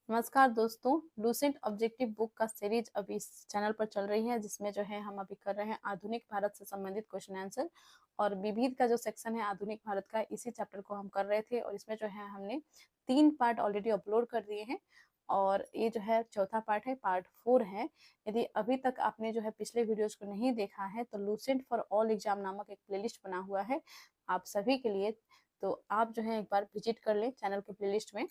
नमस्कार दोस्तों। Lucent objective book का सीरीज अभी इस चैनल पर चल रही है, जिसमें जो है हम अभी कर रहे हैं आधुनिक भारत से संबंधित क्वेश्चन आंसर। और विविध का जो सेक्शन है आधुनिक भारत का, इसी चैप्टर को हम कर रहे थे और इसमें जो है हमने 3 पार्ट ऑलरेडी अपलोड कर दिए हैं और ये जो है चौथा पार्ट है, पार्ट 4 है। यदि अभी तक आपने जो है पिछले वीडियोज को नहीं देखा है तो लूसेंट फॉर ऑल एग्जाम नामक एक प्लेलिस्ट बना हुआ है आप सभी के लिए, तो आप जो है एक बार विजिट कर लें चैनल के प्लेलिस्ट में।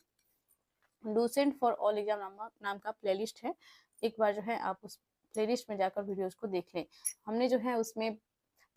लूसेंट फॉर ऑल एग्जाम नाम का प्लेलिस्ट है, एक बार जो है आप उस प्लेलिस्ट में जाकर वीडियोस को देख लें। हमने जो है उसमें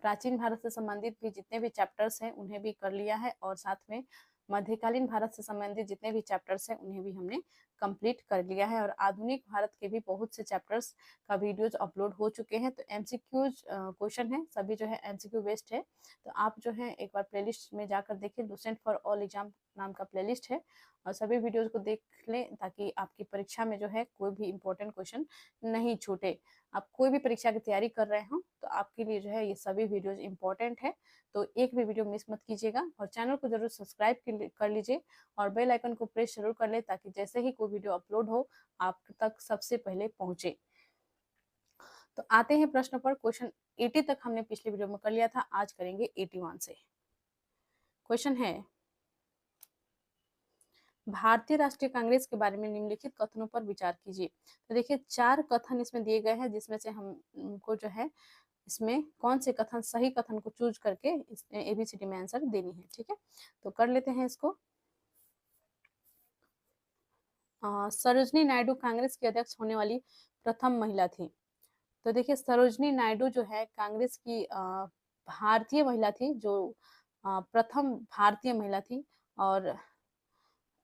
प्राचीन भारत से संबंधित भी जितने भी चैप्टर्स हैं उन्हें भी कर लिया है और साथ में मध्यकालीन भारत से संबंधित जितने भी चैप्टर्स हैं उन्हें भी हमने कंप्लीट कर लिया है और आधुनिक भारत के भी बहुत से चैप्टर्स का वीडियोज अपलोड हो चुके हैं। तो एमसीक्यूज क्वेश्चन है, सभी जो है एमसीक्यू बेस्ड है, तो आप जो है एक बार प्लेलिस्ट में जाकर देखिए। लूसेंट फॉर ऑल एग्जाम नाम का प्लेलिस्ट है और सभी वीडियोज को देख लें ताकि आपकी परीक्षा में जो है कोई भी इम्पोर्टेंट क्वेश्चन नहीं छूटे। आप कोई भी परीक्षा की तैयारी कर रहे हो तो आपके लिए जो है ये सभी वीडियोज इंपॉर्टेंट है, तो एक भी वीडियो मिस मत कीजिएगा और चैनल को जरूर सब्सक्राइब कर लीजिए और बेल आइकन को प्रेस जरूर कर ले ताकि जैसे ही कोई वीडियो अपलोड हो आप तक सबसे पहले पहुंचे। तो आते हैं प्रश्न पर। क्वेश्चन 80 तक हमने पिछले वीडियो में कर लिया था, आज करेंगे 81 से। क्वेश्चन है, भारतीय राष्ट्रीय कांग्रेस के बारे में निम्नलिखित कथनों पर विचार कीजिए। तो देखिए 4 कथन इसमें दिए गए हैं जिसमें से हमको जो है इसमें कौन से कथन, सही कथन को चूज करके इसमें एबीसीडी में आंसर देनी है। ठीक है, तो कर लेते हैं इसको। सरोजनी नायडू कांग्रेस की अध्यक्ष होने वाली प्रथम महिला थी। तो देखिए सरोजनी नायडू जो है कांग्रेस की भारतीय महिला थी, जो प्रथम भारतीय महिला थी। और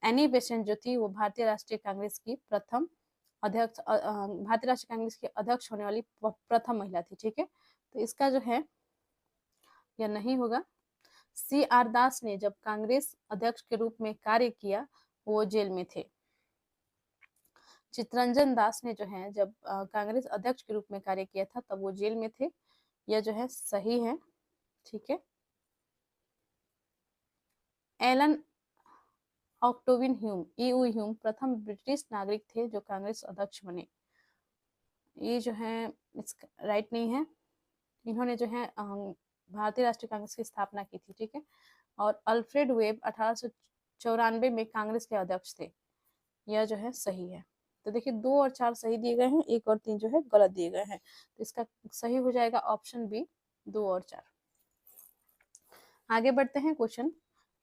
एनी बेसेंट जो थी वो भारतीय राष्ट्रीय कांग्रेस की प्रथम अध्यक्ष, भारतीय राष्ट्रीय कांग्रेस की अध्यक्ष होने वाली प्रथम महिला थी। ठीक है, तो इसका जो है यह नहीं होगा। सी आर दास ने जब कांग्रेस अध्यक्ष के रूप में कार्य किया वो जेल में थे। चितरंजन दास ने जो है जब कांग्रेस अध्यक्ष के रूप में कार्य किया था तब वो जेल में थे, यह जो है सही है। ठीक है, एलन ऑक्टोविन ह्यूम ईयू ह्यूम प्रथम ब्रिटिश नागरिक थे जो कांग्रेस अध्यक्ष बने, ये जो है राइट नहीं है। इन्होंने जो है भारतीय राष्ट्रीय कांग्रेस की स्थापना की थी। ठीक है, और अल्फ्रेड वेब 1894 में कांग्रेस के अध्यक्ष थे, यह जो है सही है। तो देखिए 2 और 4 सही दिए गए हैं, 1 और 3 जो है गलत दिए गए हैं, तो इसका सही हो जाएगा ऑप्शन बी, 2 और 4। आगे बढ़ते हैं, क्वेश्चन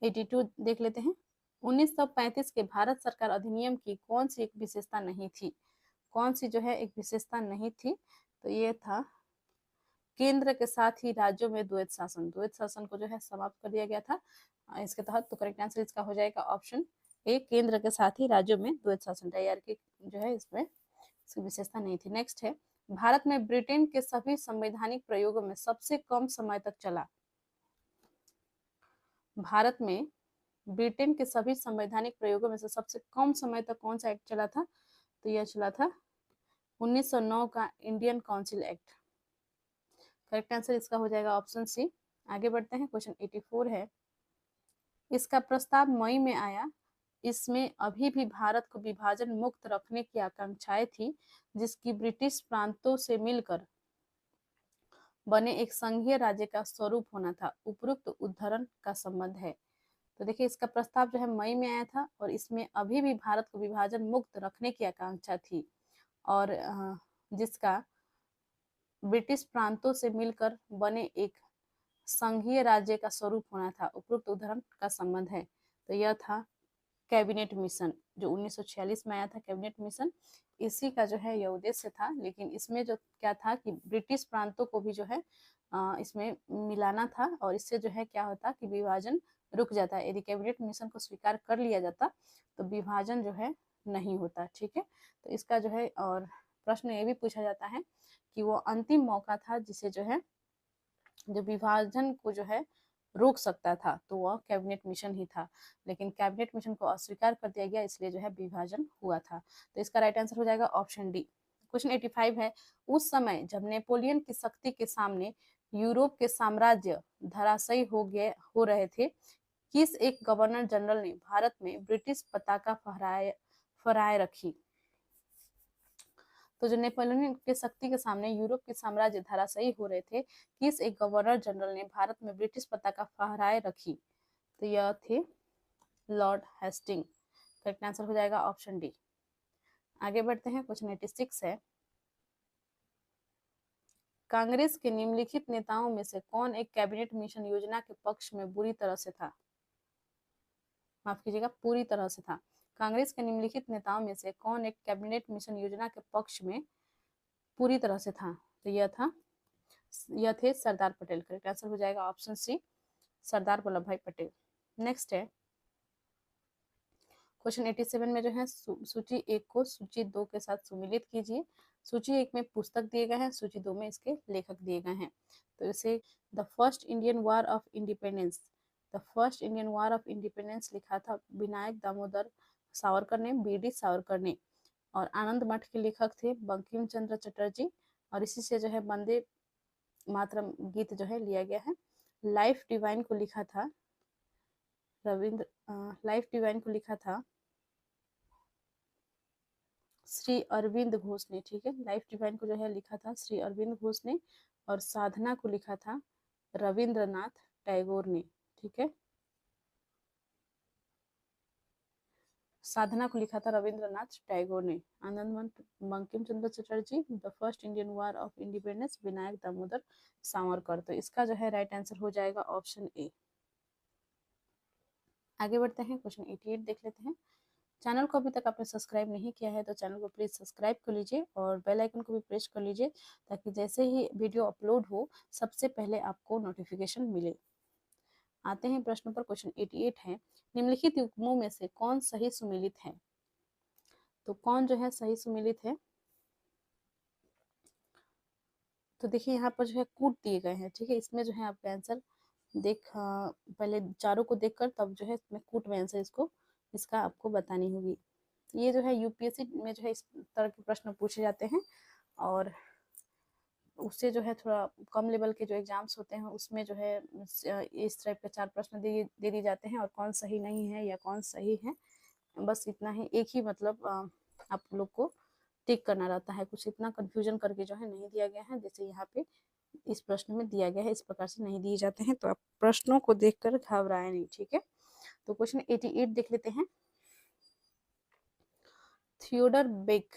82 देख लेते हैं। 1935 के भारत सरकार अधिनियम की कौन सी एक विशेषता नहीं थी? कौन सी जो है एक विशेषता नहीं थी? तो ये था केंद्र के साथ ही राज्यों में द्वैत शासन। द्वैत शासन को जो है समाप्त कर दिया गया था इसके तहत। तो करेक्ट आंसर इसका हो जाएगा ऑप्शन ए, केंद्र के साथ ही राज्यों में द्वैत शासन। डायरकी जो है इसमें इसकी विशेषता नहीं थी। नेक्स्ट है, भारत में ब्रिटेन के सभी संवैधानिक प्रयोगों में सबसे कम समय तक चला। भारत में ब्रिटेन के सभी संवैधानिक प्रयोगों में से सबसे कम समय तक कौन सा एक्ट चला था? तो यह चला था 1909 का Indian council act. Correct answer इसका हो जाएगा ऑप्शन सी। आगे बढ़ते हैं, क्वेश्चन 84 है, इसका प्रस्ताव मई में आया, इसमें अभी भी भारत को विभाजन मुक्त रखने की आकांक्षाएं थी जिसकी ब्रिटिश प्रांतों से मिलकर बने एक संघीय राज्य का स्वरूप होना था। उपरोक्त उद्धरण का संबंध है। तो देखिए इसका प्रस्ताव जो है मई में आया था और इसमें अभी भी भारत को विभाजन मुक्त रखने की आकांक्षा थी और जिसका ब्रिटिश प्रांतों से मिलकर बने एक संघीय राज्य का स्वरूप होना था। उपरोक्त उदाहरण का संबंध है, तो यह था कैबिनेट मिशन जो 1946 में आया था। कैबिनेट मिशन इसी का जो है यह उद्देश्य था, लेकिन इसमें जो क्या था कि ब्रिटिश प्रांतों को भी जो है इसमें मिलाना था और इससे जो है क्या होता कि विभाजन रुक जाता। यदि कैबिनेट मिशन को स्वीकार कर लिया जाता तो विभाजन जो है नहीं होता। ठीक है, तो इसका जो है और प्रश्न ये भी पूछा जाता है कि वो अंतिम मौका था जिसे जो है जो विभाजन को जो है रोक सकता था, तो वह कैबिनेट मिशन ही था, लेकिन कैबिनेट मिशन को अस्वीकार कर दिया गया, इसलिए जो है विभाजन हुआ था। तो इसका राइट आंसर हो जाएगा ऑप्शन डी। क्वेश्चन 85 है, उस समय जब नेपोलियन की शक्ति के सामने यूरोप के साम्राज्य धराशायी हो रहे थे, किस एक गवर्नर जनरल ने भारत में ब्रिटिश पताका फहराए रखी। तो जो नेपोलियन के शक्ति के सामने यूरोप के साम्राज्य धराशायी हो रहे थे, किस एक गवर्नर जनरल ने भारत में ब्रिटिश पताका फहराए रखी? तो यह थे लॉर्ड हेस्टिंग। करेक्ट आंसर हो जाएगा ऑप्शन डी। आगे बढ़ते हैं, क्वेश्चन 86 है, कांग्रेस के निम्नलिखित नेताओं में से कौन एक कैबिनेट मिशन योजना के पक्ष में बुरी तरह से था? माफ कीजिएगा, पूरी तरह से था। कांग्रेस के निम्नलिखित नेताओं में से कौन एक कैबिनेट मिशन योजना के पक्ष में पूरी तरह से था? तो यह थे सरदार पटेल। करेक्ट आंसर हो जाएगा ऑप्शन सी, सरदार वल्लभ भाई पटेल। नेक्स्ट है क्वेश्चन 87 में जो है सूची 1 को सूची 2 के साथ सुमिलित कीजिए। सूची 1 में पुस्तक दिए गए हैं, सूची 2 में इसके लेखक दिए गए हैं। तो इसे the first Indian war of independence, the first Indian war of independence लिखा था विनायक दामोदर सावरकर ने, बी.डी. सावरकर ने। और आनंद मठ के लेखक थे बंकिम चंद्र चटर्जी। और इसी से जो है वंदे मातरम गीत जो है लिया गया है। लाइफ डिवाइन को लिखा था लाइफ डिवाइन को लिखा था श्री अरविंद घोष ने। ठीक है, लाइफ डिवाइन को जो है लिखा था श्री अरविंद घोष ने। और साधना को लिखा था रविंद्रनाथ टैगोर ने। ठीक है, साधना को लिखा था रविंद्रनाथ टैगोर ने। Anand Math Bankim Chandra Chatterjee, the first Indian war of independence Vinayak Damodar Savarkar. तो इसका जो है राइट आंसर हो जाएगा ऑप्शन ए। आगे बढ़ते हैं, क्वेश्चन 88 देख लेते हैं। चैनल को अभी तक आपने सब्सक्राइब नहीं किया है तो चैनल को प्लीज सब्सक्राइब कर लीजिए और बेल आइकन को भी प्रेस कर लीजिए ताकि जैसे ही वीडियो अपलोड हो सबसे पहले आपको नोटिफिकेशन मिले। आते हैं प्रश्न पर। क्वेश्चन 88 है, निम्नलिखित युग्मों में से कौन सही सुमेलित है? तो कौन जो है सही सुमेलित है? तो देखिए यहाँ पर जो है कूट दिए गए हैं। ठीक है, इसमें जो है आपका आंसर पहले चारों को देखकर तब जो है इसमें कूट में आंसर इसका आपको बतानी होगी। ये जो है यूपीएससी में जो है इस तरह के प्रश्न पूछे जाते हैं और उससे जो है थोड़ा कम लेवल के जो एग्जाम्स होते हैं उसमें जो है इस टाइप के 4 प्रश्न दे दिए जाते हैं और कौन सही नहीं है या कौन सही है, बस इतना ही। एक ही मतलब आप लोग को टिक करना रहता है, कुछ इतना कंफ्यूजन करके जो है नहीं दिया गया है जैसे यहाँ पे इस प्रश्न में दिया गया है। इस प्रकार से नहीं दिए जाते हैं, तो आप प्रश्नों को देखकर घबराए नहीं। ठीक है, तो क्वेश्चन 88 देख लेते हैं। Theodore Beck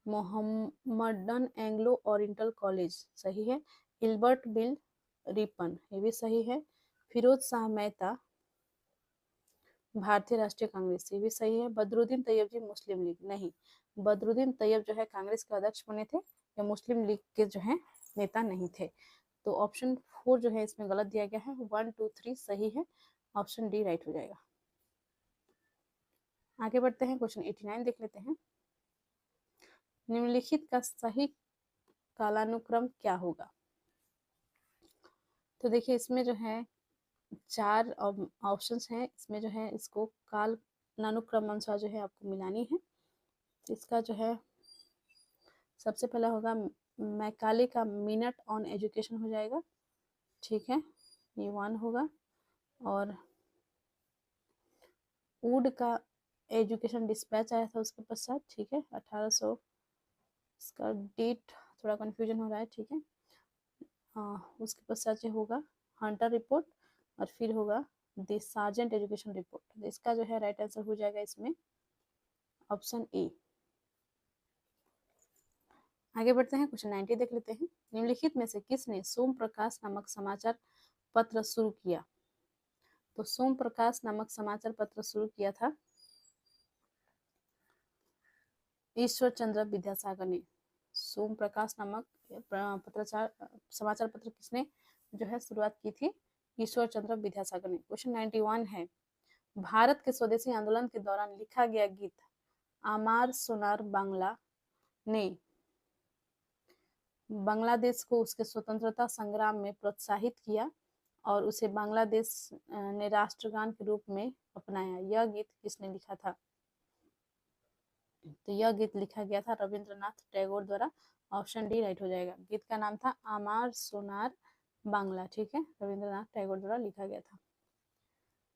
Mohammedan Anglo Oriental College सही है। इल्बर्ट बिल रिपन ये भी सही है। फिरोज शाह मेहता भारतीय राष्ट्रीय कांग्रेस ये भी सही है। बदरुद्दीन तैयब जी मुस्लिम लीग नहीं, बदरुद्दीन तैयब जो है कांग्रेस के अध्यक्ष बने थे या मुस्लिम लीग के जो है नेता नहीं थे। तो ऑप्शन 4 जो है इसमें गलत दिया गया है। 1 2 3 सही है, ऑप्शन डी राइट हो जाएगा। आगे बढ़ते हैं, क्वेश्चन 89 देख लेते हैं। निम्नलिखित का सही कालानुक्रम क्या होगा? तो देखिए इसमें जो है 4 ऑप्शंस हैं, इसमें जो है इसको कालानुक्रम अनुसार जो है आपको मिलानी है। इसका जो है सबसे पहला होगा मैकाले का मिनट ऑन एजुकेशन हो जाएगा। ठीक है, ये 1 होगा। और वुड का एजुकेशन डिस्पैच आया था उसके पश्चात। ठीक है, 1800, इसका डेट थोड़ा कंफ्यूजन हो रहा है। ठीक है, उसके पश्चात ये होगा हंटर रिपोर्ट और फिर होगा द सार्जेंट एजुकेशन रिपोर्ट। इसका जो है राइट आंसर हो जाएगा इसमें ऑप्शन ए। आगे बढ़ते हैं, क्वेश्चन 90 देख लेते हैं। निम्नलिखित में से किसने सोम प्रकाश नामक समाचार पत्र शुरू किया? तो सोम प्रकाश नामक समाचार पत्र शुरू किया था ईश्वर चंद्र विद्यासागर ने। सोम प्रकाश नामक समाचार पत्र किसने जो है शुरुआत की थी? ईश्वर चंद्र विद्यासागर ने। क्वेश्चन 91 है, भारत के स्वदेशी आंदोलन के दौरान लिखा गया गीत आमार सोनार बांग्ला ने बांग्लादेश को उसके स्वतंत्रता संग्राम में प्रोत्साहित किया और उसे बांग्लादेश ने राष्ट्रगान के रूप में अपनाया। यह गीत किसने लिखा था? तो यह गीत लिखा गया था रविंद्रनाथ टैगोर द्वारा। ऑप्शन डी राइट हो जाएगा। गीत का नाम था आमार सोनार बांग्ला। ठीक है, रविंद्रनाथ टैगोर द्वारा लिखा गया था।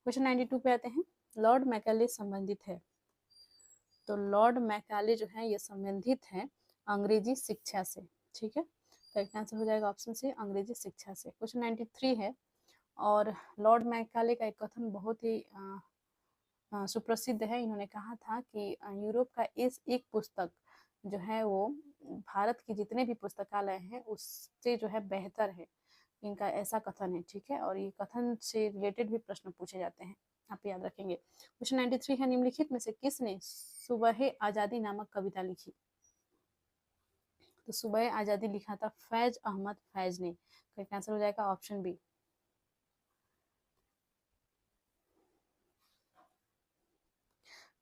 क्वेश्चन 92 पे आते हैं। लॉर्ड मैकाले संबंधित है तो लॉर्ड मैकाले जो है ये संबंधित है अंग्रेजी शिक्षा से, ठीक है। करेक्ट आंसर हो जाएगा ऑप्शन सी, अंग्रेजी शिक्षा से। क्वेश्चन 93 है, और लॉर्ड मैकाले का एक कथन बहुत ही सुप्रसिद्ध है। इन्होंने कहा था कि यूरोप का इस एक पुस्तक जो है वो भारत के जितने भी पुस्तकालय हैं उससे जो है बेहतर है, इनका ऐसा कथन है, ठीक है। और ये कथन से रिलेटेड भी प्रश्न पूछे जाते हैं, आप याद रखेंगे। क्वेश्चन 93 है, निम्नलिखित में से किसने सुबह आजादी नामक कविता लिखी? तो सुबह आजादी लिखा था फैज अहमद फैज ने। करेक्ट आंसर हो जाएगा ऑप्शन बी।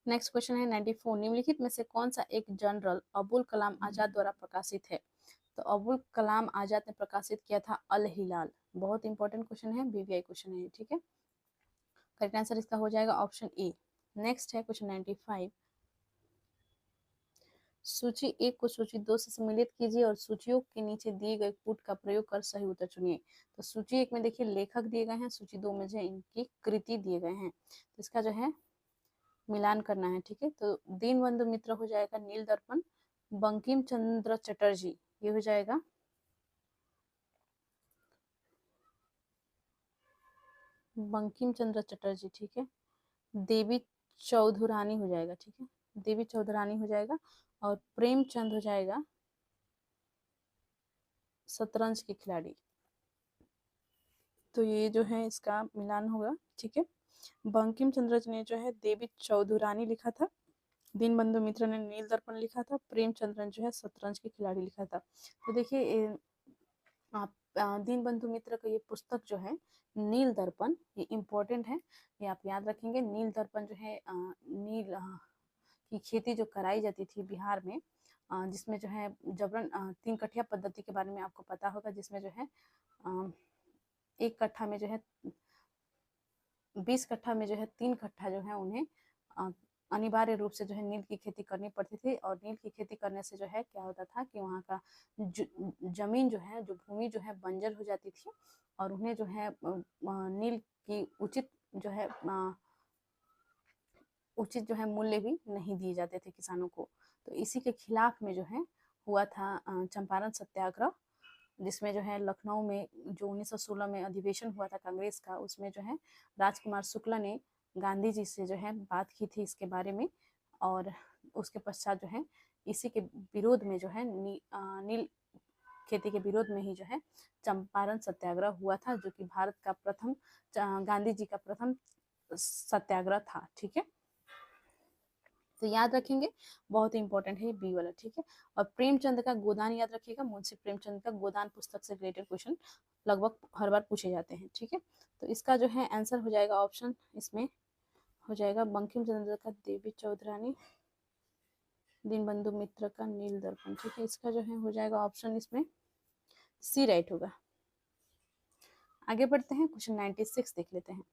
नेक्स्ट क्वेश्चन है 94, निम्नलिखित में से कौन सा एक जर्नल अबुल कलाम आजाद द्वारा प्रकाशित है? तो अबुल कलाम आजाद ने प्रकाशित किया था अल हिलाल। बहुत इंपॉर्टेंट क्वेश्चन है, बीवीआई क्वेश्चन है, ठीक है। करेक्ट आंसर इसका हो जाएगा ऑप्शन ए। नेक्स्ट है क्वेश्चन 95, सूची 1 को सूची 2 से सम्मिलित कीजिए और सूचियों के नीचे दिए गए पुट का प्रयोग कर सही उत्तर चुनिए। तो सूची 1 में देखिए लेखक दिए गए हैं, सूची 2 में जो इनकी कृति दिए गए हैं, तो इसका जो है मिलान करना है, ठीक है। तो दीनबंधु मित्र हो जाएगा नील दर्पण, बंकिम चंद्र चटर्जी ये हो जाएगा बंकिम चंद्र चटर्जी, ठीक है। देवी चौधुरानी हो जाएगा, ठीक है, देवी चौधुरानी हो जाएगा। और प्रेमचंद हो जाएगा शतरंज के खिलाड़ी। तो ये जो है इसका मिलान होगा, ठीक है। बंकिम चंद्र ने जो है देवी चौधुरानी लिखा था, दीनबंधु मित्र ने नील दर्पण लिखा था, प्रेमचंद्र जो है शतरंज के खिलाड़ी लिखा था। तो देखिए आप दीनबंधु मित्र का ये पुस्तक जो है नील दर्पण, ये इम्पोर्टेंट है, ये आप याद रखेंगे। नील दर्पण जो है नील की खेती जो कराई जाती थी बिहार में, जिसमें जो है जबरन 3 कठिया पद्धति के बारे में आपको पता होगा, जिसमें जो है 1 कट्ठा में जो है 20 कट्ठा में जो है 3 कट्ठा जो है उन्हें अनिवार्य रूप से जो है नील की खेती करनी पड़ती थी। और नील की खेती करने से जो है क्या होता था कि वहाँ का जमीन जो है, जो भूमि जो है बंजर हो जाती थी, और उन्हें जो है नील की उचित जो है मूल्य भी नहीं दिए जाते थे किसानों को। तो इसी के खिलाफ में जो है हुआ था चंपारण सत्याग्रह, जिसमें जो है लखनऊ में जो 1916 में अधिवेशन हुआ था कांग्रेस का, उसमें जो है राजकुमार शुक्ला ने गांधी जी से जो है बात की थी इसके बारे में। और उसके पश्चात जो है इसी के विरोध में जो है नील खेती के विरोध में ही जो है चंपारण सत्याग्रह हुआ था, जो कि भारत का प्रथम गांधी जी का प्रथम सत्याग्रह था, ठीक है। तो याद रखेंगे, बहुत ही इंपॉर्टेंट है बी वाला, ठीक है। और प्रेमचंद का गोदान याद रखिएगा, मुंशी प्रेमचंद का गोदान पुस्तक से रिलेटेड क्वेश्चन लगभग हर बार पूछे जाते हैं, ठीक है। तो इसका जो है आंसर हो जाएगा ऑप्शन, इसमें हो जाएगा बंकिम चंद्र का देवी चौधरानी, दीनबंधु मित्र का नील दर्पण, ठीक है। इसका जो है हो जाएगा ऑप्शन इसमें सी राइट होगा। आगे बढ़ते हैं, क्वेश्चन 96 देख लेते हैं।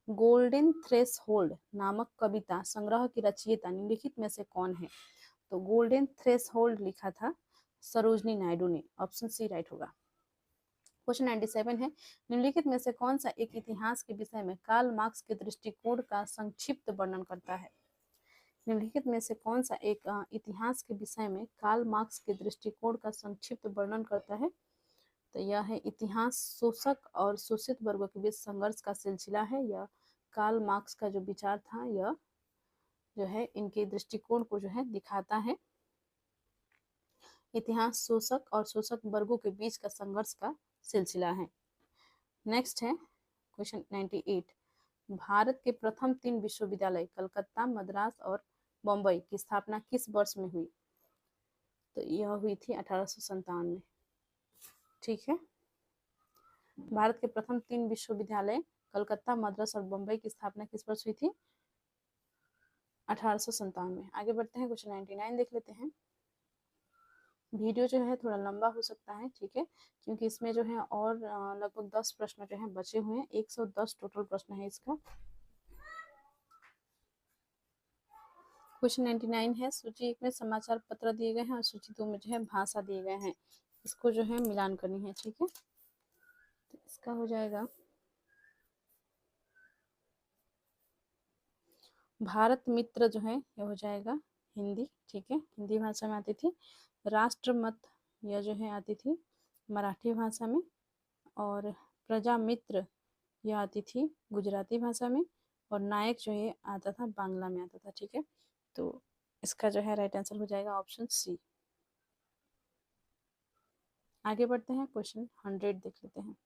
गोल्डन थ्रेशहोल्ड नामक कविता संग्रह की रचयिता निम्नलिखित में से कौन है? तो गोल्डन थ्रेशहोल्ड लिखा था सरोजनी नायडू ने, ऑप्शन सी राइट होगा। क्वेश्चन 97 है, निम्नलिखित में से कौन सा एक इतिहास के विषय में कार्ल मार्क्स के दृष्टिकोण का संक्षिप्त वर्णन करता है? निम्नलिखित में से कौन सा एक इतिहास के विषय में कार्ल मार्क्स के दृष्टिकोण का संक्षिप्त वर्णन करता है? तो यह है इतिहास शोषक और शोषित वर्गों के बीच संघर्ष का सिलसिला है। यह कार्ल मार्क्स का जो विचार था, यह जो है इनके दृष्टिकोण को जो है दिखाता है। इतिहास शोषक और शोषक वर्गों के बीच का संघर्ष का सिलसिला है। नेक्स्ट है क्वेश्चन 98, भारत के प्रथम 3 विश्वविद्यालय कलकत्ता, मद्रास और बम्बई की स्थापना किस वर्ष में हुई? तो यह हुई थी 1857 में, ठीक है। भारत के प्रथम 3 विश्वविद्यालय कलकत्ता, मद्रास और बम्बई की स्थापना किस वर्ष हुई थी? 1857 में। आगे बढ़ते हैं, क्वेश्चन 99 देख लेते हैं। वीडियो जो है थोड़ा लंबा हो सकता है, ठीक है, क्योंकि इसमें जो है और लगभग 10 प्रश्न जो है बचे हुए हैं। 110 टोटल प्रश्न है इसका। क्वेश्चन 99 है, सूची 1 में समाचार पत्र दिए गए हैं और सूची 2 में जो है भाषा दिए गए हैं। इसको जो है मिलान करनी है, ठीक है। तो इसका हो जाएगा भारत मित्र जो है ये हो जाएगा हिंदी, ठीक है, हिंदी भाषा में आती थी। राष्ट्रमत यह जो है आती थी मराठी भाषा में। और प्रजा मित्र यह आती थी गुजराती भाषा में। और नायक जो है आता था बांग्ला में आता था, ठीक है। तो इसका जो है राइट आंसर हो जाएगा ऑप्शन सी। आगे बढ़ते हैं, क्वेश्चन 100 देख लेते हैं।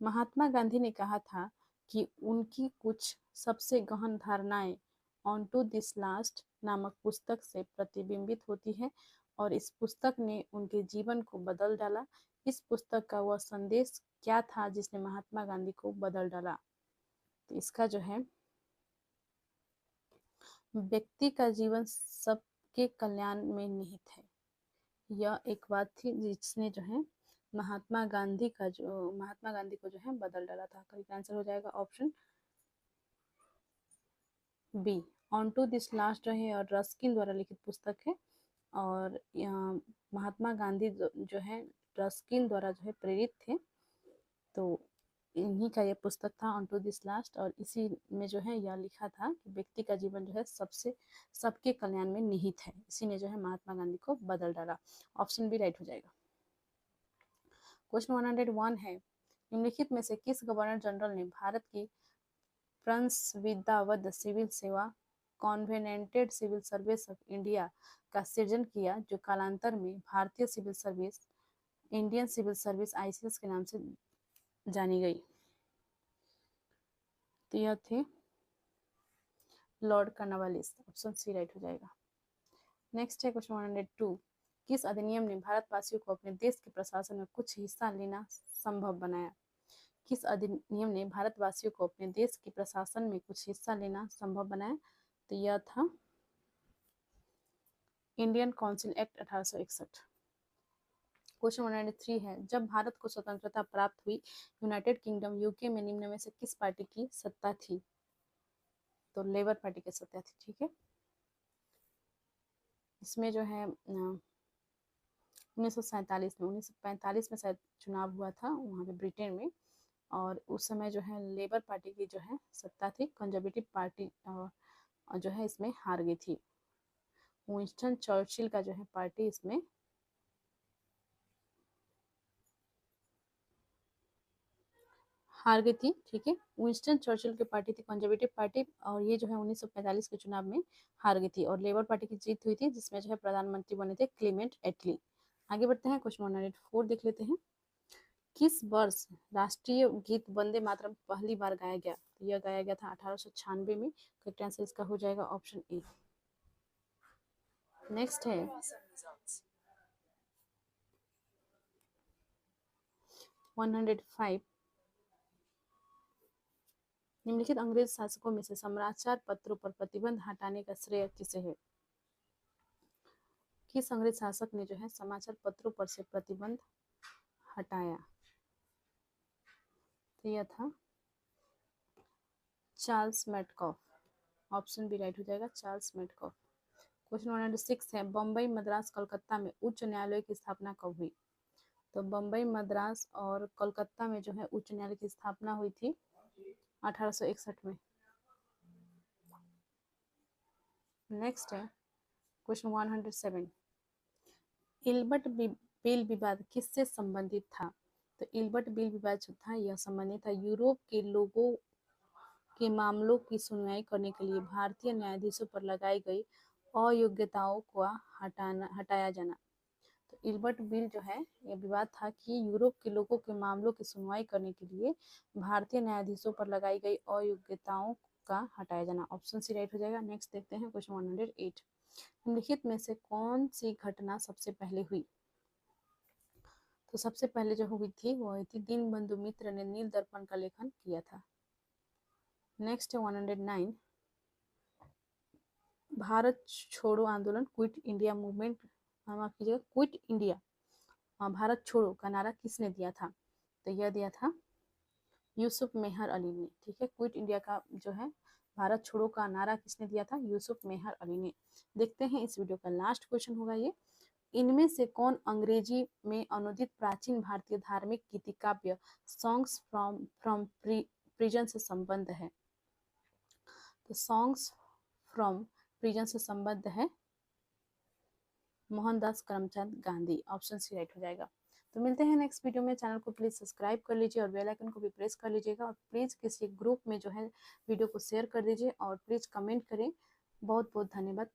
महात्मा गांधी ने कहा था कि उनकी कुछ सबसे गहन धारणाएं ऑन टू दिस लास्ट नामक पुस्तक से प्रतिबिंबित होती है और इस पुस्तक ने उनके जीवन को बदल डाला। इस पुस्तक का वह संदेश क्या था जिसने महात्मा गांधी को बदल डाला? तो इसका जो है व्यक्ति का जीवन सबके कल्याण में निहित है, यह एक बात थी जिसने जो है महात्मा गांधी को जो है बदल डाला था। करेक्ट आंसर हो जाएगा option B. On to this last जो है और रस्किन द्वारा लिखित पुस्तक है। और महात्मा गांधी जो है रस्किन द्वारा जो है प्रेरित थे। तो इन्हीं का ये पुस्तक था ऑन टू दिस लास्ट। और इसी में जो है यह लिखा था कि व्यक्ति का जीवन जो है सबके कल्याण में निहित है। इसी ने जो है महात्मा गांधी को बदल डाला। ऑप्शन बी राइट हो जाएगा। क्वेश्चन 101 है, निम्नलिखित में से किस गवर्नर जनरल ने भारत की प्रंसविदावद सिविल सेवा covenanted civil service of India का सृजन किया, जो कालांतर में भारतीय civil service Indian civil service ICS के नाम से जानी गई? तो यह थे Lord Cornwallis. Option C right हो जाएगा। नेक्स्ट है क्वेश्चन 102, किस अधिनियम ने भारतवासियों को अपने देश के प्रशासन में कुछ हिस्सा लेना संभव बनाया? किस अधिनियम ने भारतवासियों को अपने देश के प्रशासन में कुछ हिस्सा लेना संभव बनाया? तो यह था इंडियन काउंसिल एक्ट 1861। क्वेश्चन 103 है, जब भारत को स्वतंत्रता प्राप्त हुई, यूनाइटेड किंगडम यूके में निम्न में से किस पार्टी की सत्ता थी? तो लेबर पार्टी की सत्ता थी, ठीक है। इसमें जो है 1945 में शायद चुनाव हुआ था वहाँ पे ब्रिटेन में। और उस समय जो है लेबर पार्टी की जो है सत्ता थी, कंजर्वेटिव पार्टी जो है इसमें हार गई थी। विंस्टन चर्चिल का जो है पार्टी इसमें हार गई थी, ठीक है। विंस्टन चर्चिल की पार्टी थी कंजर्वेटिव पार्टी। और ये जो है 1945 के चुनाव में हार गई थी और लेबर पार्टी की जीत हुई थी, जिसमें जो है प्रधानमंत्री बने थे क्लेमेंट एटली। आगे बढ़ते हैं, क्वेश्चन 104 देख लेते हैं। किस वर्ष राष्ट्रीय गीत वंदे मातरम पहली बार गाया गया? तो यह गाया गया था 1896 में। करेक्ट आंसर इसका हो जाएगा ऑप्शन ए। नेक्स्ट है 105, निम्नलिखित अंग्रेज शासकों में से समाचार पत्रों पर प्रतिबंध हटाने का श्रेय किसे है? किस अंग्रेज शासक ने जो है समाचार पत्रों पर से प्रतिबंध हटाया? तो यह था Charles Metcalfe. Option B right हो जाएगा, चार्ल्स मेटकॉफ। क्वेश्चन 106 है, बम्बई मद्रास कलकत्ता में उच्च न्यायालय की स्थापना कब हुई? तो बम्बई मद्रास और कोलकाता में जो है उच्च न्यायालय की स्थापना हुई थी 1861 में। नेक्स्ट है क्वेश्चन 107, इल्बर्ट बिल विवाद किससे संबंधित था? तो इल्बर्ट बिल विवाद जो था यह संबंधित था यूरोप के लोगों के मामलों की सुनवाई करने के लिए भारतीय न्यायाधीशों पर लगाई गई अयोग्यताओं को हटाया जाना। तो इल्बर्ट बिल जो है यह विवाद था कि यूरोप के लोगों के मामलों की सुनवाई करने के लिए भारतीय न्यायाधीशों पर लगाई गई अयोग्यताओं का हटाया जाना। ऑप्शन सी राइट हो जाएगा। नेक्स्ट देखते हैं क्वेश्चन 108, निम्नलिखित में से कौन सी घटना सबसे पहले हुई? तो सबसे पहले जो हुई थी वो हुई थी दीनबंधु मित्र ने नील दर्पण का लेखन किया था। नेक्स्ट है 109, भारत छोड़ो आंदोलन क्विट इंडिया मूवमेंट, माफ कीजिएगा क्विट इंडिया, भारत छोड़ो का नारा किसने दिया था? तो यह दिया था यूसुफ मेहर अली ने, ठीक है। क्विट इंडिया का जो है भारत छोड़ो का नारा किसने दिया था? यूसुफ मेहर अली ने। देखते हैं इस वीडियो का लास्ट क्वेश्चन होगा ये, इनमें से कौन अंग्रेजी में अनुदित प्राचीन भारतीय धार्मिक गीति काव्य सॉन्ग्स फ्रॉम प्रिजन से संबंध है? तो सॉन्ग्स फ्रॉम प्रिजन से संबद्ध है Mohandas Karamchand Gandhi, option C right हो जाएगा। तो मिलते हैं नेक्स्ट वीडियो में। चैनल को प्लीज़ सब्सक्राइब कर लीजिए और बेल आइकन को भी प्रेस कर लीजिएगा, और प्लीज़ किसी ग्रुप में जो है वीडियो को शेयर कर दीजिए, और प्लीज़ कमेंट करें। बहुत बहुत धन्यवाद।